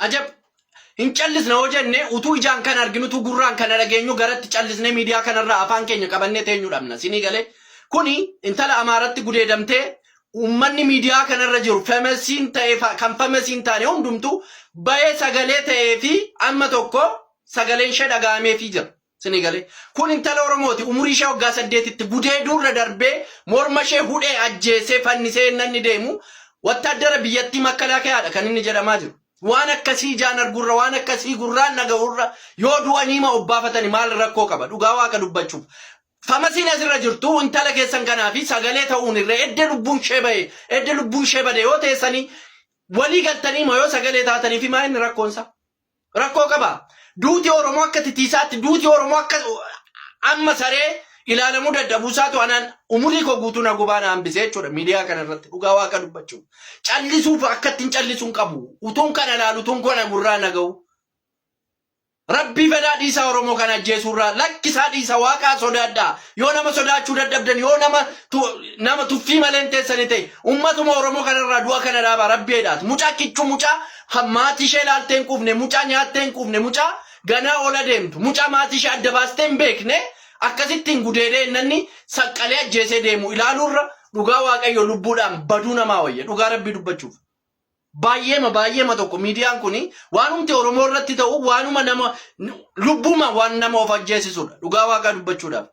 ajab hin callisne hojenne utuu ijaan kan arginu utuu gurraan kan dhageenyu garatti callisne miidiyaa kanarraa afaan keenya qabannee teenyu dhabna sinii galee kuni intala amaaratti gudeedamtee ummanni miidiyaa kanarra jiru famasiin ta'ee kan famasiin taane hundumtu baay'ee sagalee ta'ee fi amma tokko sagaleen ishee dhagahamee fi jira sinii galee kun intala Oromooti umurii ishee waggaa 8tti gudeeduurra darbee morma ishee hudhee ajjeesee fannisee nanni deemu wattaaddara biyyattii makkalaakaadha kan inni jedhamaa jiru waan akkasii jaan argurra waan akkasii gurraan nagahurra yoo du'anii ma obbaafatani maal rakkoo qaba dhugaa waaqa dubbachuuf famasiin asirra jirtu intala keessan kanaa fi sagalee ta'uun irra edde lubbuun shee bade yoo teessanii walii galtanii ma yoo sagalee taatanii fi maa inni rakkoonsa rakkoo qaba duuti Oromoo akka titiisaatti duuti Oromoo akka amma saree ilaalamuu dadhabuusaatu anaan umurii koo guutuu na gubaa na hambisee jechuudha miidiyaa kanarratti dhugaa waaqa dubbachuuf callisuuf akkattiin callisuun qabu utuun kana laalu utuun kana gurraa naga'u rabbii fedhaa dhiisaa Oromoo kana ajjeesuurraa lakkisaa dhiisa waaqaa sodaadhaa yoo nama sodaachuu dadhabdan yoo nama tuffii malee teessanii ta'e ummatuma Oromoo kanarraa du'a kana dhaabaa rabbiidhaati mucaa kichuu mucaa maatii ishee ilaaltee hin quufne mucaa nyaattee hin quufne mucaa ganaa ola deemtu mucaa maatii ishee adda baastee hin beekne akkasittiin gudeedee innanni saqqalee ajjeesee deemu ilaaluurra dhugaa waaqayyo lubbuudhaan baduu namaa wayya dhugaa rabbii dubbachuuf baay'eema tokko miidiyaan kuni waanumti Oromoo irratti ta'u waanuma nama lubbuma waan nama of ajjeesisudha dhugaa waaqa dubbachuudhaaf.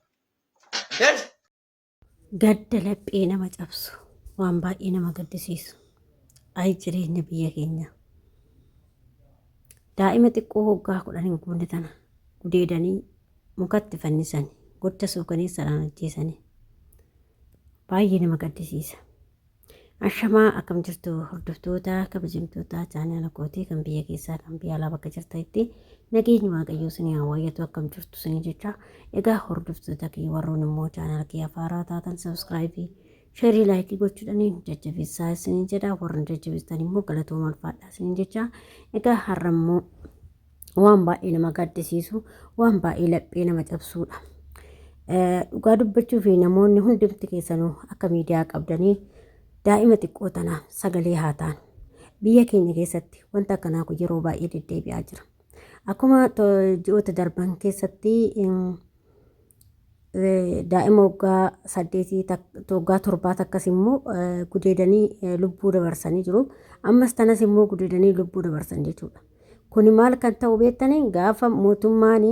Gadda laphee nama cabsu waan baay'ee nama gaddisiisu ay jireenya biyya keenya daa'ima xiqqoo hoggaa 10 hin guunne tana gudeedanii mukatti fannisanii godda suukanii saraan ajjeesanii baay'ee nama gaddisiisa. Ashamaa akkam jirtu hordoftoota kabajamtoota chaanala kootii kan biyya keessaa kan biyya alaa bakka jirtanitti nageenyi waaqayyoo isin haa wayyatu akkam jirtu isin jecha egaa hordoftoota kee warroon immoo chaanala kee afaaraa taatan sabskraayibii sheerii laayikii gochuudhaan jajjabeessaa isin jedha warreen jajjabeessan immoo galatooma ulfaadhaa isin jecha egaa har'a immoo waan baay'ee nama gaddisiisu waan baay'ee laphee nama cabsuudha. Dhugaa dubbachuu fi namoonni hundumti keessanuu akka miidiyaa qabdanii daa'ima xiqqoo tana sagalee haa ta'an biyya keenya keessatti wanta akkanaa kun yeroo baay'ee deddeebi'aa jira. Akkuma ji'oota darban keessatti daa'ima waggaa 8 waggaa 7 akkas immoo gudeedanii lubbuu dabarsanii jiru. Ammas tanas immoo gudeedanii lubbuu dabarsan jechuudha. Kuni maal kan ta'u beektanii gaafa mootummaan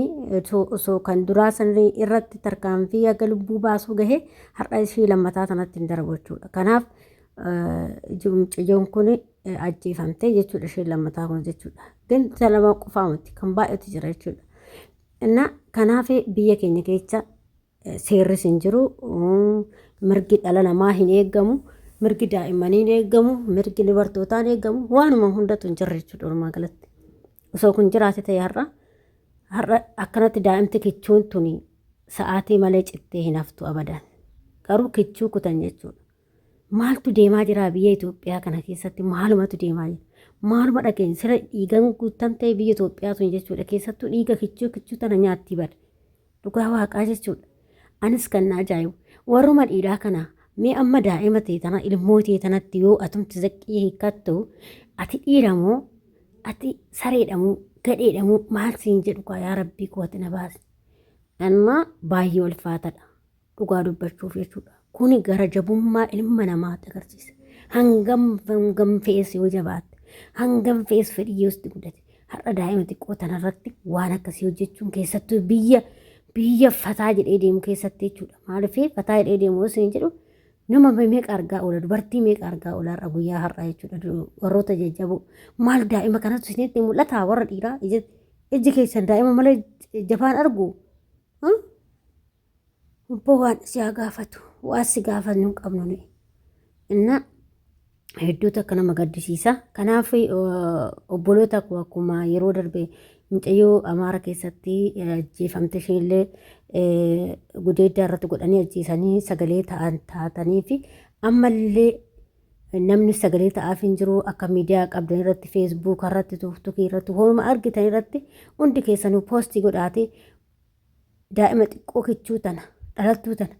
osoo kan duraa sananii irratti tarkaanfii aga lubbuu baasuu gahe har'a ishee lammataa tanatti hin darbu jechuudha. Kanaaf mucayyoon kun ajjeefamte jechuudha ishee lammataa kun jechuudha. ግን salama qofaa miti kan baay'atu jira jechuudha. Inna kanaaf biyya keenya keessa seerri hin jiru mirgi dhala namaa hin eegamu mirgi daa'immanii hin eegamu mirgi dubartootaa hin eegamu waanuma hundatu hin jirre jechuudha walumaa galatti. Osoo kun jiraate ta'e har'a akkanatti daa'imti kichuun tuni sa'aatii malee cittee hin haftu abadan. Garuu kichuu kutan jechuudha. Maaltu deemaa jira biyya Itoophiyaa kana keessatti maalumatu deemaa jira. Maaluma dhageenya sira dhiigan guutan ta'e biyya Itoophiyaa sun jechuudha keessattuu dhiiga kichuu tana nyaatti bada. Dhugaa waaqaa jechuudha. Anis kan na ajaa'ibu warruma dhiiraa kana mee amma daa'ima ta'e tana ilmoo ta'e tanatti yoo atumti zaqqii hiikkattu ati dhiiramoo ati sareedhamu gadheedhamu maal siin jedhu yaa rabbii kooti na baasi. Amma baay'ee ulfaataadha dhugaa dubbachuuf jechuudha. Kuni gara jabummaa ilma namaatti agarsiisa. Hangam fe'es yoo jabaatte hangam fe'es fedhii yoo itti guddate har'a daa'ima xiqqoo tanarratti waan akkasii hojjechuun keessattuu biyya fataa jedhee deemu keessatti jechuudha. Maaliif fataa jedhee deemu siin jedhu nama meeqa argaa oola dubartii meeqa argaa oola har'a guyyaa har'aa jechuudha warroota jajjaboo maal daa'ima kanatu isinitti mul'ata warra dhiiraa iji keessan daa'ima malee jabaan argu obbo waan si haa gaafatu waan si gaafannu hin qabnu ni inna hedduutu akka nama gaddisiisa. Kanaaf obboloota akkuma yeroo darbe mucayyoo Amaara keessatti ajjeefamte isheellee gudeeddaa irratti godhanii ajjeesanii sagalee taatanii fi ammallee namni sagalee ta'aaf hin jiru akka miidiyaa qabdan irratti feesbuuk irratti tuukii irratti hooma argitan irratti hundi keessanuu poostii godhaate daa'ima xiqqoo kichuu tana dhalattuu tana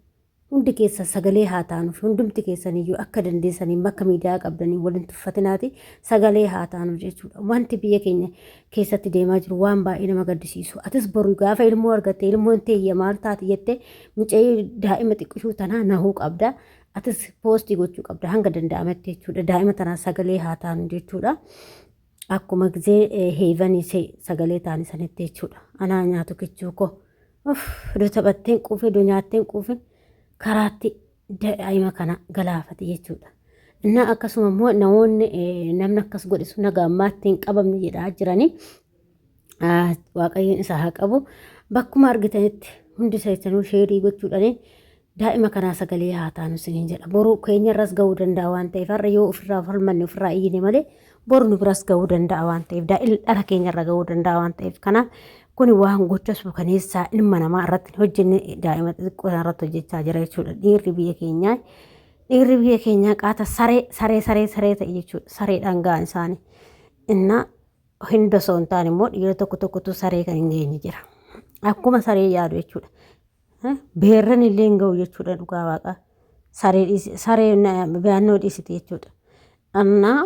hundi keessa sagalee haa taanuuf hundumti keessaniyyuu akka dandeessanii bakka miidiyaa qabdanii waliin tuffatinaati sagalee haa taanuuf jechuudha. Wanti biyya keenya keessatti deemaa jiru waan baay'ee nama gaddisiisu. Atis boru gaafa ilmoo argatte ilmoon teeyya maal taati jettee mucayyoo daa'ima xiqqishuu tanaa nahuu qabda. Atis poostii gochuu qabda hanga danda'ametti jechuudha. Daa'ima tanaa sagalee haa taanu jechuudha. Akkuma gizee heevanii sagalee taanii sanitti jechuudha. Anaa nyaatu kichuu koo. Do taphatteen quufee do nyaatteen quufee karaatti daa'ima kana galaafate jechuudha. Innaa akkasuma immoo namoonni namni akkas godhisu nagaa ammaatti hin qabamne jedhaa jiranii waaqayyoon isaa haa qabu. Bakkuma argitanitti hundi keessanuu sheerii gochuudhaan daa'ima kanaa sagalee haa taanu isiniin jedha. Boru keenyarras gahuu danda'a waan ta'eef har'a yoo ofirraa falmanne ofirraa iyyine malee boru nu biras gahuu danda'a waan ta'eef dhala keenyarra gahuu danda'a waan ta'eef kanaaf kun waan gocha suukaneessaa ilma namaa irratti hojjenne daa'ima xixiqqoo irratti hojjechaa jira jechuudha. Dhiirri biyya keenyaa qaata saree ta'e jechuudha. Sareedhaan ga'an isaanii. Innaa hinda osoo hin taane immoo dhiira tokkotu saree kan hin geenye jira. Akkuma saree yaadu jechuudha. Beerran illee hin ga'u jechuudha dhugaa waaqa. Saree baay'annoo dhiisite jechuudha. Innaa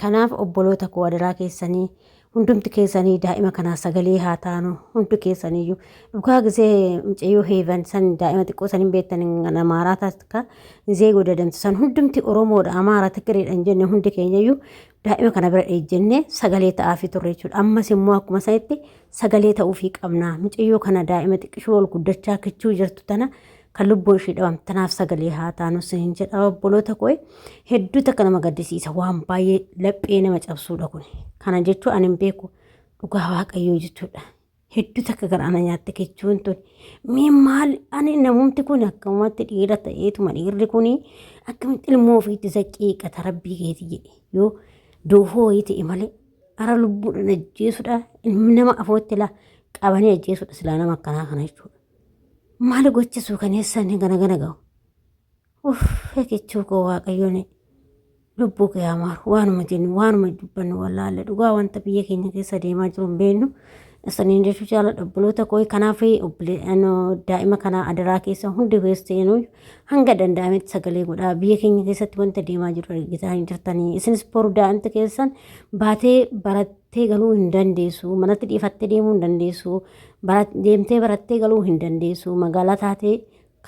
kanaaf obboloota koo adaraa keessanii hundumti keessanii daa'ima kanaa sagalee haa taanu hundi keessaniyyuu dhugaa gizee mucayyoo heevan san daa'ima xiqqoo san hin beektan amaaraa taasisa gizee godadamtu san hundumti oromoodha amaara tigireedha hin jenne hundi keenyayyuu daa'ima kana bira ejjennee sagalee ta'aafii turre jechuudha. Ammas immoo akkuma sanitti sagalee ta'uufii qabna. Mucayyoo kana daa'ima xiqqishoo ol guddachaa kichuu jirtu tana kan lubbuun ishee dhabamte tanaaf sagalee haa taanu sin jedha obboloota koo hedduu takka nama gaddisiisa waan baay'ee laphee nama cabsuudha kun. Kana jechuun ani hin beeku dhugaa waaqayyoo jechuudha. Hedduu takka gara ana nyaatte kichuun tun mee maal ani namumti kun akkamatti dhiira ta'eetuma dhiirri kun akkamitti ilmoo ofiitti zaqiiqata rabbii keeti jedhe yoo doofoo wayii ta'e malee ara lubbuudhaan ajjeesudha nama afootti la qabanii ajjeesudha silaa nama akkanaa kana jechuudha. Maal gochisu kaneessan gana ga'u. Kichuu koo waaqayyoon lubbuu kee amaaru waanuma jennu waanuma dubbannu wallaalle dhugaa wanta biyya keenya keessa deemaa jiru hin beeknu. Saniin jechuu jaalladha obboloota koo kanaaf daa'ima kanaa adaraa keessa hundi keessanuu hanga danda'ametti sagalee godhaa biyya keenya keessatti wanta deemaa jiru argitaa hin jirtanii isinis boru daa'imti keessan baatee barattee galuu hin dandeessu manatti dhiifattee deemuu hin dandeessu deemtee barattee galuu hin dandeessu magaalaa taatee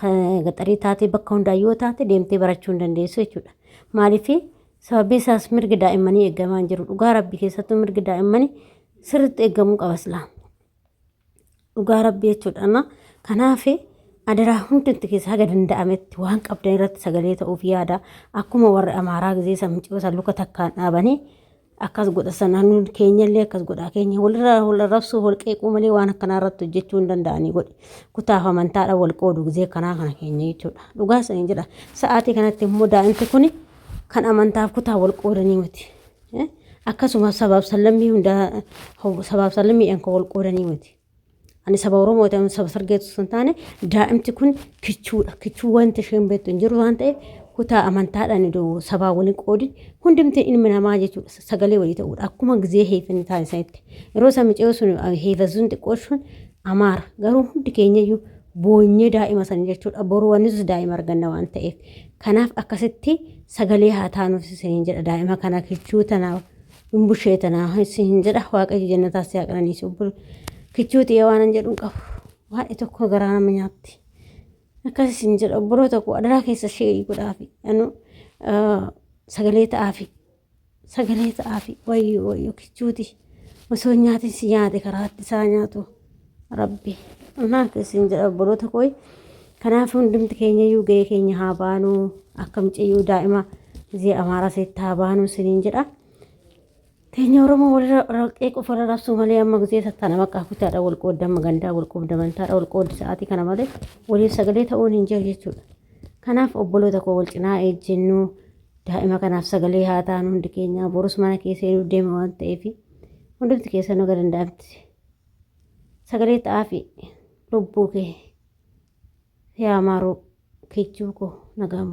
gaxarii taatee bakka hundaa yoo taate deemtee barachuu hin dandeessu jechuudha. Maaliif sababii isaas mirgi daa'immanii eegamaa hin jiru dhugaa rabbii keessattuu mirgi daa'immanii sirriitti eegamuu qaba silaa dhugaa rabbii jechuudha. Kanaaf adaraa hundumti keessa haga danda'ametti waan qabdan irratti sagalee ta'uuf yaada akkuma warra amaaraa gizee samicoo san luka takkaan dhaabanii akkas godha sanaan keenyallee akkas godhaa keenya walirra rabsuu wal qeequu malee waan akkanaa irratti hojjechuu hin danda'anii godhe kutaaf amantaadhaan wal qoodu gizee kanaa kana keenya jechuudha. Dhugaa sanii jedha sa'aatii kanatti immoo daa'imti kun kan amantaaf kutaa wal qoodanii miti. Akkasumas sabaaf sallammiidhaan kan wal qoodanii miti. Ani saba Oromoo ta'an saba sargeetu sun taane daa'imti kun kichuudha. Kichuu wanti isheen beektu hin jiru waan ta'eef kutaa amantaadhaan sabaa waliin qoodin hundumti ilmi namaa jechuudha sagalee walii ta'uudha. Akkuma gizee heefanii taa'an sanitti yeroo samicoo sun heefasuun xiqqooshuun amaara garuu hundi keenyayyuu boonyee daa'ima san jechuudha. Boru wannis daa'ima arganna waan ta'eef kanaaf akkasitti sagalee haa taanuuf isiniin jedha daa'ima kana kichuu tanaaf bushee tanaa isiniin jedha waaqayyo jannataas yaa qananiisu kichuu ta'ee waan jedhuun qabu waa'ee tokko garaa nama nyaatti. Akkas isiniin jedha obboloota koo adaraa keessa sheerii godhaafi sagalee ta'aafi wayyoo kichuuti osoo nyaatis nyaate karaatti isaa nyaatu rabbi. Kanaaf isiniin jedha obboloota koo kanaaf hundumti keenyayyuu gahee keenya haa baanuu akka mucayyoo daa'ima gizee amaaraa seetti haa baanuu isiniin jedha. Teenya Oromoo walirra qeequuf warra rabsuu malee amma gizee sattaana maqaa kutaadha wal qoodama gandaa wal qooddamantaadha wal qooddi sa'aatii kana malee waliif sagalee ta'uun hin jiru jechuudha. Kanaaf obboloota koo wal cinaa ejjennu daa'ima kanaaf sagalee haa taanu hundi keenya borus mana keessa yeroo deema waan ta'eef hundumti keessa nu danda'amti sagalee ta'aafi lubbuu kee yaa amaaruu kichuu koo nagaan